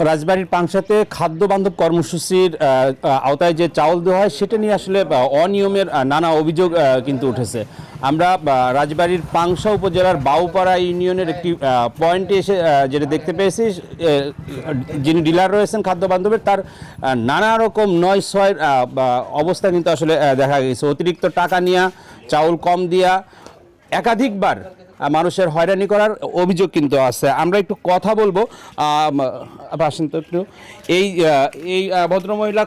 রাজবাড়ির পাংশাতে খাদ্য বান্ধব কর্মসূচির আওতায় যে চাউল দেওয়া হয় সেটা নিয়ে আসলে অনিয়মের নানা অভিযোগ কিন্তু উঠেছে। আমরা রাজবাড়ির পাংশা উপজেলার বাউপাড়া ইউনিয়নের একটি পয়েন্টে এসে যেটা দেখতে পেয়েছি, যিনি ডিলার রয়েছেন খাদ্য বান্ধবের, তার নানা রকম নয় ছয়ের অবস্থা কিন্তু আসলে দেখা গেছে। অতিরিক্ত টাকা নেওয়া, চাউল কম দেওয়া, একাধিকবার মানুষের হয়রানি করার অভিযোগ কিন্তু আছে। আমরা একটু কথা বলবো। আসেন তো একটু। এই এই ভদ্রমহিলা,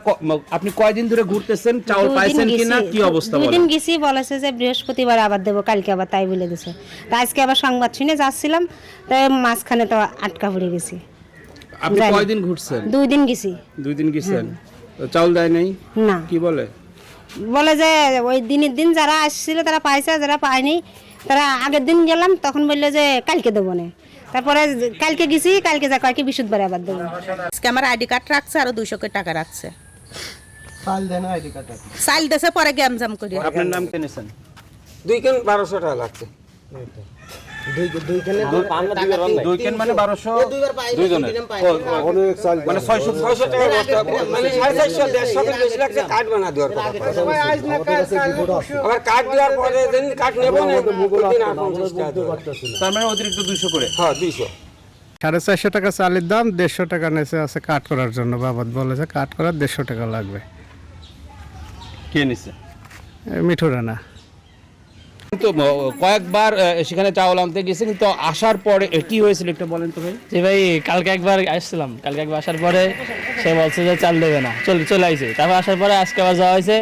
আপনি কয়দিন ধরে ঘুরতেছেন? চাউল পাইছেন কিনা, কি অবস্থা? দুই দিন গেছি, বলেছে যে বৃহস্পতিবার আবার দেবো, কালকে আবার তাই বলে দিছে। তা আজকে আবার সংবাদ শুনে যাচ্ছিলাম, তাই মাঝখানে তো আটকা পড়ে গেছি। আপনি কয়দিন ঘুরছেন? 2 দিন গেছি। 2 দিন গেছেন, চাউল দেয় নাই? না। কি বলে? বলে যে ওই দিনের দিন যারা আসছিল তারা পাইছে, যারা পায়নি তারা আগের দিন গেলাম তখন বললো যে কালকে দেবো না। তারপরে কালকে গেছি, কালকে যা কয়েক বৃহস্পতিবার আবার দেবো। আজকে আমার আইডি কার্ড রাখছে, আরো 200 টাকা রাখছে। সাইল দেশে পরে গ্যামজাম করি। আপনার নাম কেনেছেন? 2 কেন 1200 টাকা লাগছে। দুই কেন মানে 1200, দুইজনের মানে 600 টাকা বস্তা, মানে 450 150 বেশি লাগছে। কার্ড বানা দেওয়ার কথা। আবার কার্ড দেওয়ার পরে দিন কার্ড নেব না, দিন আর 50 টাকা দেওয়া। তার মানে অতিরিক্ত 200 করে। হ্যাঁ 200। 450 টাকা চালের দাম, 150 টাকা নেছে আছে কাট করার জন্য। বাবাদ বলেছে কাট করার 150 টাকা লাগবে। কে নিছে? মিঠু রানা। কিন্তু কয়েকবার সেখানে চাউল আনতে গেছে, কিন্তু আসার পরে কি হয়েছিল একটু বলেন তো ভাই। যে ভাই কালকে একবার আসছিলাম, কালকে একবার আসার পরে সে বলছে যে চাল দেবে না, চলে আইছে। তারপর আসার পরে আজকে আবার যাওয়া হয়েছে।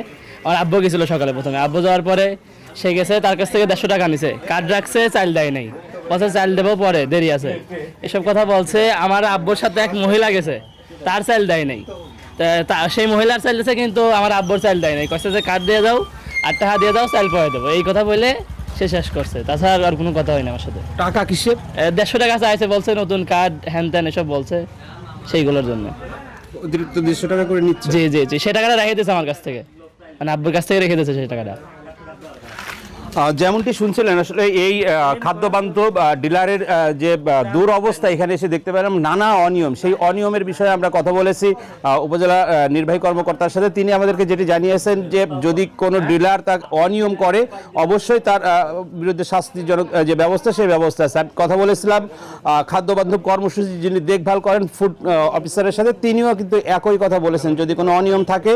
আমার আব্বু গেছিল সকালে, প্রথমে আব্বু যাওয়ার পরে সে গেছে, তার কাছ থেকে 150 টাকা নিছে, কার্ড রাখছে, চাল দেয় নাই, বলছে চাল দেবো পরে, দেরি আছে, এসব কথা বলছে। আমার আব্বুর সাথে এক মহিলা গেছে, তার চাল দেয় নাই, সেই মহিলার চাল দিয়েছে, কিন্তু আমার আব্বুর চাল দেয় নাই। কষ্ট যে কার্ড দিয়ে দাও আর টাকা দিয়ে দাও, চাল পরে দেবো, এই কথা বলে সে শেষ করছে। তাছাড়া আর কোনো কথা হয়নি আমার সাথে। টাকা কিসের? 150 টাকা চাইছে, বলছে নতুন কার্ড হ্যান ত্যান এসব বলছে, সেইগুলোর জন্য অতিরিক্ত 200 টাকা করে নিচ্ছে। জি জি জি, সে টাকাটা রেখে দিয়েছে আমার কাছ থেকে, মানে আব্বুর কাছ থেকে রেখে দিয়েছে সেই টাকাটা। যেমনটি শুনছিলেন, আসলে এই খাদ্য বান্ধব ডিলারের যে দুরবস্থা, এখানে এসে দেখতে পেলাম নানা অনিয়ম। সেই অনিয়মের বিষয়ে আমরা কথা বলেছি উপজেলা নির্বাহী কর্মকর্তার সাথে। তিনি আমাদেরকে যেটি জানিয়েছেন যে যদি কোনো ডিলার তার অনিয়ম করে অবশ্যই তার বিরুদ্ধে শাস্তিজনক যে ব্যবস্থা, সেই ব্যবস্থা আছে। কথা বলেছিলাম খাদ্য বান্ধব কর্মসূচি যিনি দেখভাল করেন ফুড অফিসারের সাথে, তিনিও কিন্তু একই কথা বলেছেন। যদি কোনো অনিয়ম থাকে,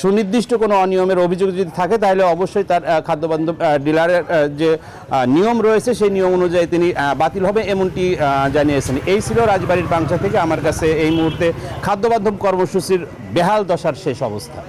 সুনির্দিষ্ট কোনো অনিয়মের অভিযোগ যদি থাকে, তাহলে অবশ্যই তার খাদ্য বান্ধব ডিলারের যে নিয়ম রয়েছে সেই নিয়ম অনুযায়ী তিনি বাতিল হবে, এমনটি জানিয়েছেন। এই ছিল রাজবাড়ির পাংশা থেকে আমার কাছে এই মুহূর্তে খাদ্য বান্ধব কর্মসূচির বেহাল দশার শেষ অবস্থা।